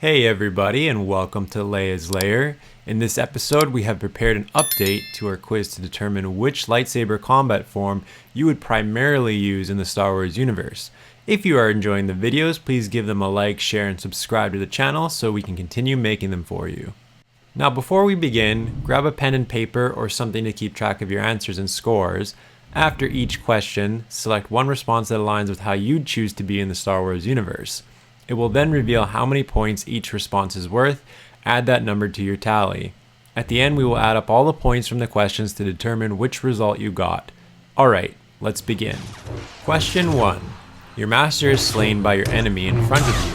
Hey everybody, and welcome to Leia's Lair. In this episode, we have prepared an update to our quiz to determine which lightsaber combat form you would primarily use in the Star Wars universe. If you are enjoying the videos, please give them a like, share, and subscribe to the channel so we can continue making them for you. Now before we begin, grab a pen and paper or something to keep track of your answers and scores. After each question, select one response that aligns with how you'd choose to be in the Star Wars universe. It will then reveal how many points each response is worth. Add that number to your tally. At the end, we will add up all the points from the questions to determine which result you got. Alright, let's begin. Question 1. Your master is slain by your enemy in front of you.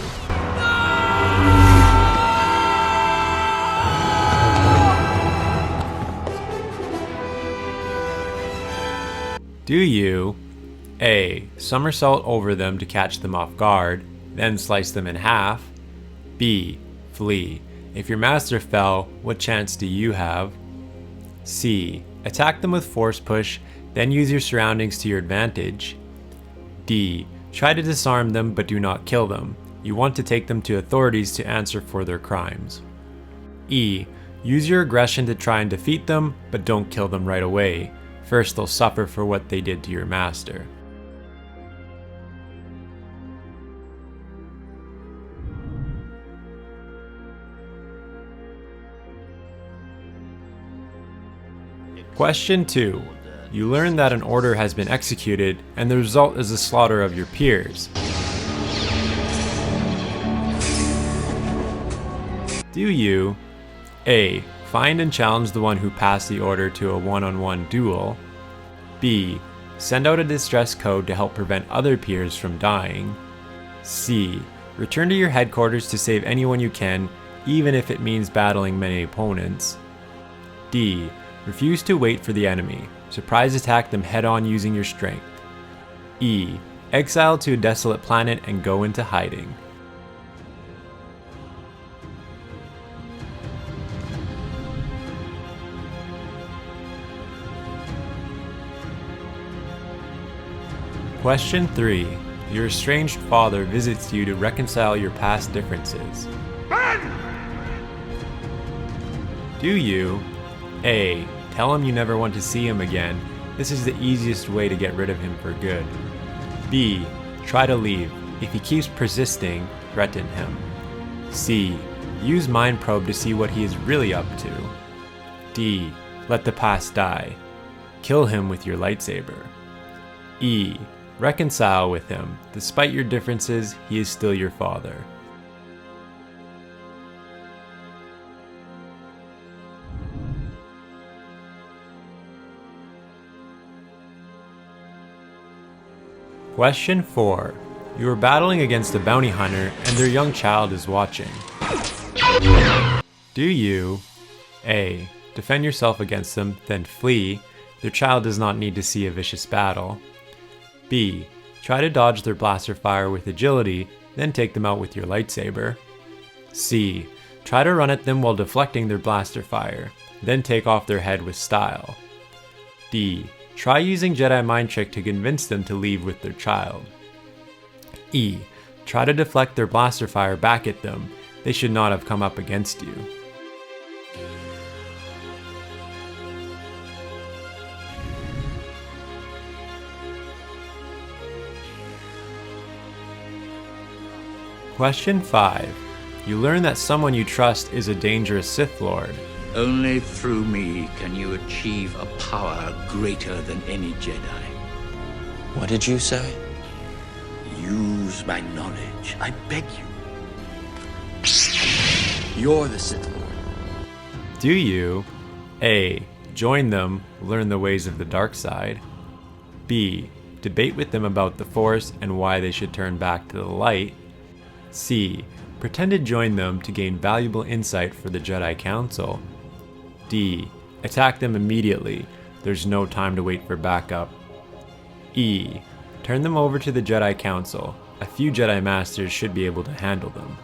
Do you A. Somersault over them to catch them off guard, then slice them in half? B. Flee. If your master fell, what chance do you have? C. Attack them with force push, then use your surroundings to your advantage. D. Try to disarm them but do not kill them. You want to take them to authorities to answer for their crimes. E. Use your aggression to try and defeat them, but don't kill them right away. First they'll suffer for what they did to your master. Question 2. You learn that an order has been executed, and the result is the slaughter of your peers. Do you A. Find and challenge the one who passed the order to a one-on-one duel? B. Send out a distress code to help prevent other peers from dying? C. Return to your headquarters to save anyone you can, even if it means battling many opponents? D. Refuse to wait for the enemy. Surprise attack them head-on using your strength. E. Exile to a desolate planet and go into hiding. Question 3. Your estranged father visits you to reconcile your past differences. Do you A. Tell him you never want to see him again. This is the easiest way to get rid of him for good. B. Try to leave. If he keeps persisting, threaten him. C. Use Mind Probe to see what he is really up to. D. Let the past die. Kill him with your lightsaber. E. Reconcile with him. Despite your differences, he is still your father. Question 4. You are battling against a bounty hunter and their young child is watching. Do you A. Defend yourself against them, then flee? Their child does not need to see a vicious battle. B. Try to dodge their blaster fire with agility, then take them out with your lightsaber. C. Try to run at them while deflecting their blaster fire, then take off their head with style. D. Try using Jedi Mind Trick to convince them to leave with their child. E. Try to deflect their blaster fire back at them. They should not have come up against you. Question 5. You learn that someone you trust is a dangerous Sith Lord. Only through me can you achieve a power greater than any Jedi. What did you say? Use my knowledge, I beg you. You're the Sith Lord. Do you A. Join them, learn the ways of the dark side? B. Debate with them about the Force and why they should turn back to the light? C. Pretend to join them to gain valuable insight for the Jedi Council? D. Attack them immediately. There's no time to wait for backup. E. Turn them over to the Jedi Council. A few Jedi Masters should be able to handle them.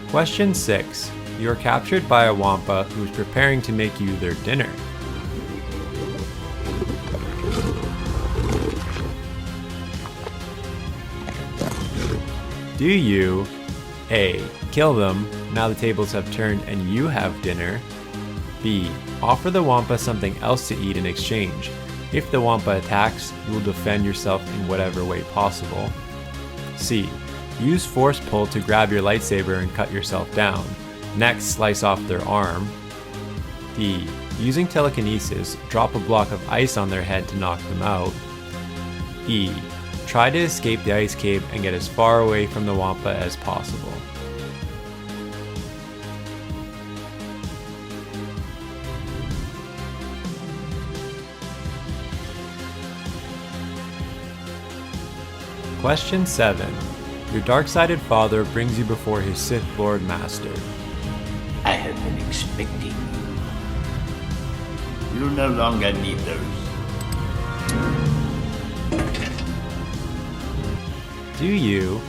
Question 6. you are captured by a Wampa who is preparing to make you their dinner. Do you A. Kill them, now the tables have turned and you have dinner? B. Offer the Wampa something else to eat in exchange. If the Wampa attacks, you will defend yourself in whatever way possible. C. Use force pull to grab your lightsaber and cut yourself down. Next, slice off their arm. D. Using telekinesis, drop a block of ice on their head to knock them out. E. Try to escape the ice cave and get as far away from the Wampa as possible. Question 7. Your dark-sided father brings you before his Sith Lord Master. I have been expecting you. You no longer need those. Do you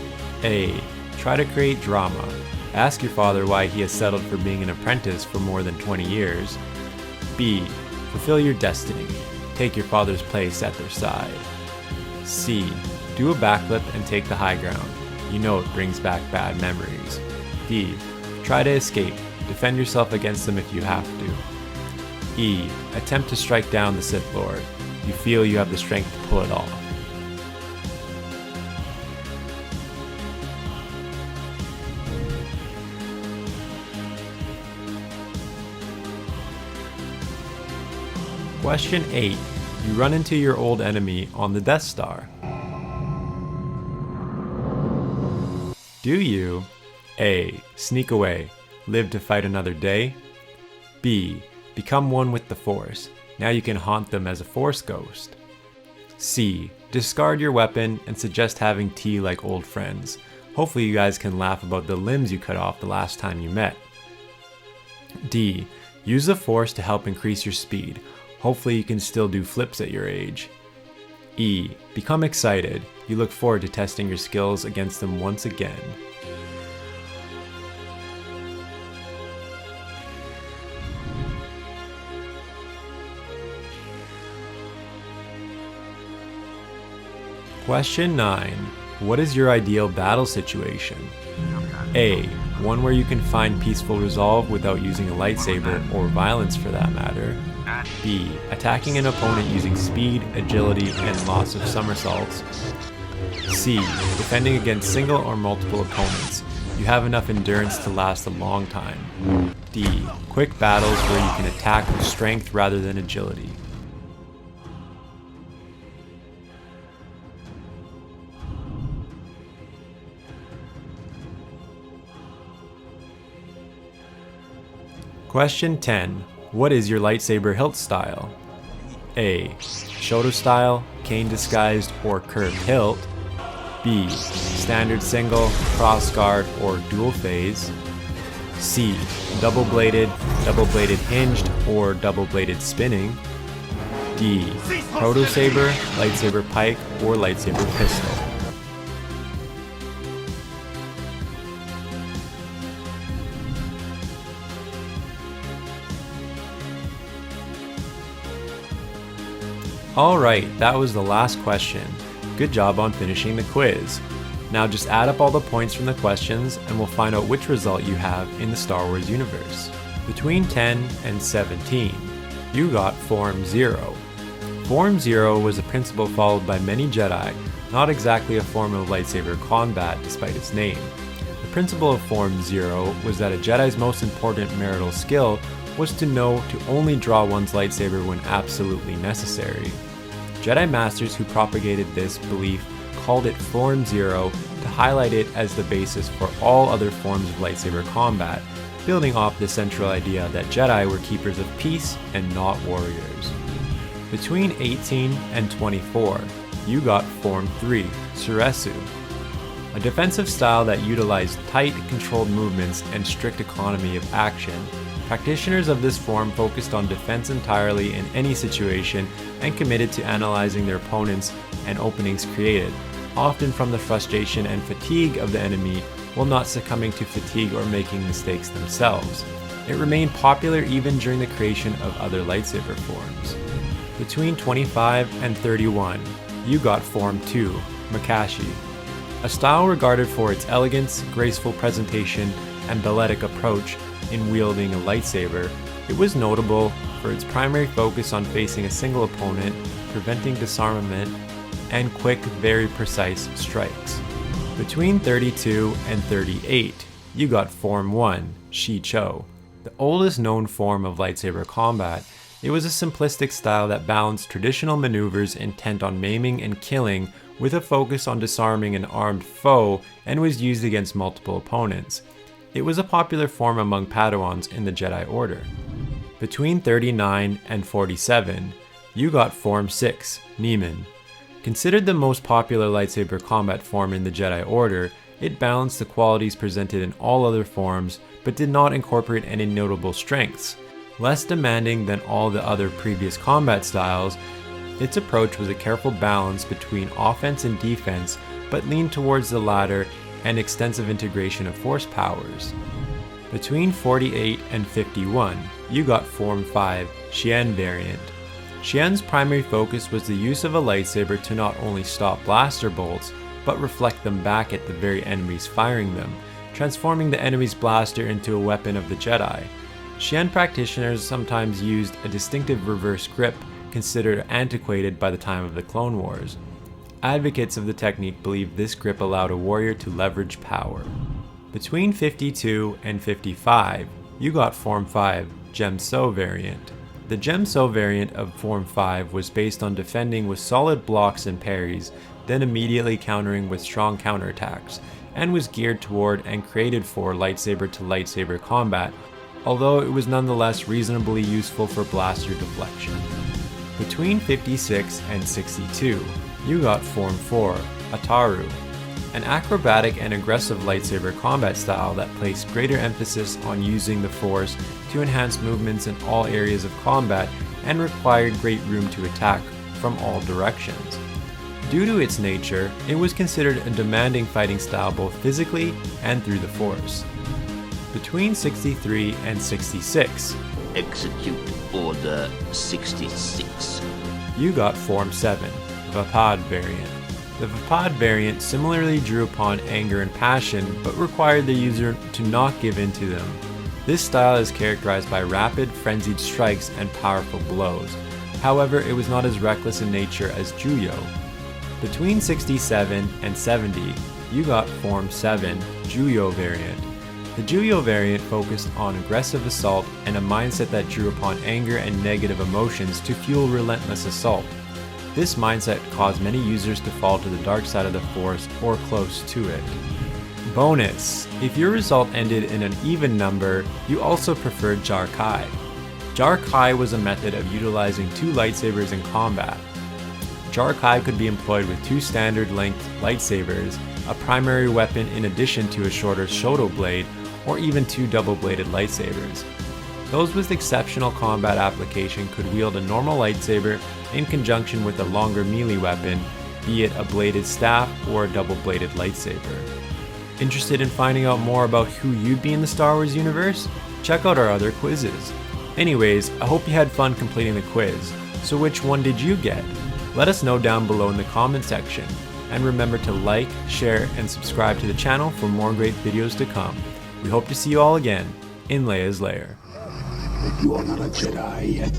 A. Try to create drama. Ask your father why he has settled for being an apprentice for more than 20 years. B. Fulfill your destiny. Take your father's place at their side. C. Do a backflip and take the high ground. You know it brings back bad memories. D. Try to escape. Defend yourself against them if you have to. E. Attempt to strike down the Sith Lord. You feel you have the strength to pull it off. Question 8. You run into your old enemy on the Death Star. Do you A. Sneak away, live to fight another day? B. Become one with the Force, now you can haunt them as a Force ghost? C. Discard your weapon and suggest having tea like old friends. Hopefully you guys can laugh about the limbs you cut off the last time you met. D. Use the Force to help increase your speed. Hopefully you can still do flips at your age. E. Become excited. You look forward to testing your skills against them once again. Question 9. What is your ideal battle situation? A. One where you can find peaceful resolve without using a lightsaber, or violence for that matter. B. Attacking an opponent using speed, agility, and lots of somersaults. C. Defending against single or multiple opponents. You have enough endurance to last a long time. D. Quick battles where you can attack with strength rather than agility. Question 10. What is your lightsaber hilt style? A. Shoto style, cane disguised, or curved hilt. B. Standard single, cross guard, or dual phase. C. Double bladed hinged, or double bladed spinning. D. Proto saber, lightsaber pike, or lightsaber pistol. Alright, that was the last question. Good job on finishing the quiz. Now just add up all the points from the questions and we'll find out which result you have in the Star Wars universe. Between 10 and 17, you got Form 0. Form 0 was a principle followed by many Jedi, not exactly a form of lightsaber combat despite its name. The principle of Form 0 was that a Jedi's most important marital skill was to know to only draw one's lightsaber when absolutely necessary. Jedi Masters who propagated this belief called it Form 0 to highlight it as the basis for all other forms of lightsaber combat, building off the central idea that Jedi were keepers of peace and not warriors. Between 18 and 24, you got Form 3, Soresu, a defensive style that utilized tight, controlled movements and strict economy of action. Practitioners of this form focused on defense entirely in any situation and committed to analyzing their opponents and openings created, often from the frustration and fatigue of the enemy while not succumbing to fatigue or making mistakes themselves. It remained popular even during the creation of other lightsaber forms. Between 25 and 31, you got Form 2, Makashi. A style regarded for its elegance, graceful presentation, and balletic approach in wielding a lightsaber, it was notable for its primary focus on facing a single opponent, preventing disarmament, and quick, very precise strikes. Between 32 and 38, you got Form 1, Shii-Cho. The oldest known form of lightsaber combat, it was a simplistic style that balanced traditional maneuvers intent on maiming and killing with a focus on disarming an armed foe and was used against multiple opponents. It was a popular form among Padawans in the Jedi Order. Between 39 and 47, you got Form 6, Niman. Considered the most popular lightsaber combat form in the Jedi Order, it balanced the qualities presented in all other forms, but did not incorporate any notable strengths. Less demanding than all the other previous combat styles, its approach was a careful balance between offense and defense, but leaned towards the latter and extensive integration of force powers. Between 48 and 51, you got Form 5, Shien variant. Shien's primary focus was the use of a lightsaber to not only stop blaster bolts, but reflect them back at the very enemies firing them, transforming the enemy's blaster into a weapon of the Jedi. Shien practitioners sometimes used a distinctive reverse grip considered antiquated by the time of the Clone Wars. Advocates of the technique believed this grip allowed a warrior to leverage power. Between 52 and 55, you got Form 5, V-Djem So variant. The V-Djem So variant of Form 5 was based on defending with solid blocks and parries, then immediately countering with strong counterattacks, and was geared toward and created for lightsaber-to-lightsaber combat, although it was nonetheless reasonably useful for blaster deflection. Between 56 and 62, you got Form 4, Ataru, an acrobatic and aggressive lightsaber combat style that placed greater emphasis on using the Force to enhance movements in all areas of combat and required great room to attack from all directions. Due to its nature, it was considered a demanding fighting style both physically and through the Force. Between 63 and 66, Execute Order 66. you got Form 7, Vaapad variant. The Vaapad variant similarly drew upon anger and passion, but required the user to not give in to them. This style is characterized by rapid, frenzied strikes and powerful blows. However, it was not as reckless in nature as Juyo. Between 67 and 70, you got Form 7, Juyo variant. The Juyo variant focused on aggressive assault and a mindset that drew upon anger and negative emotions to fuel relentless assault. This mindset caused many users to fall to the dark side of the Force or close to it. Bonus: if your result ended in an even number, you also preferred Jar Kai. Jar Kai was a method of utilizing two lightsabers in combat. Jar Kai could be employed with two standard-length lightsabers, a primary weapon in addition to a shorter Shoto blade, or even two double-bladed lightsabers. Those with exceptional combat application could wield a normal lightsaber in conjunction with a longer melee weapon, be it a bladed staff or a double-bladed lightsaber. Interested in finding out more about who you'd be in the Star Wars universe? Check out our other quizzes. Anyways, I hope you had fun completing the quiz. So which one did you get? Let us know down below in the comment section. And remember to like, share, and subscribe to the channel for more great videos to come. We hope to see you all again in Leia's Lair. You are not a Jedi yet.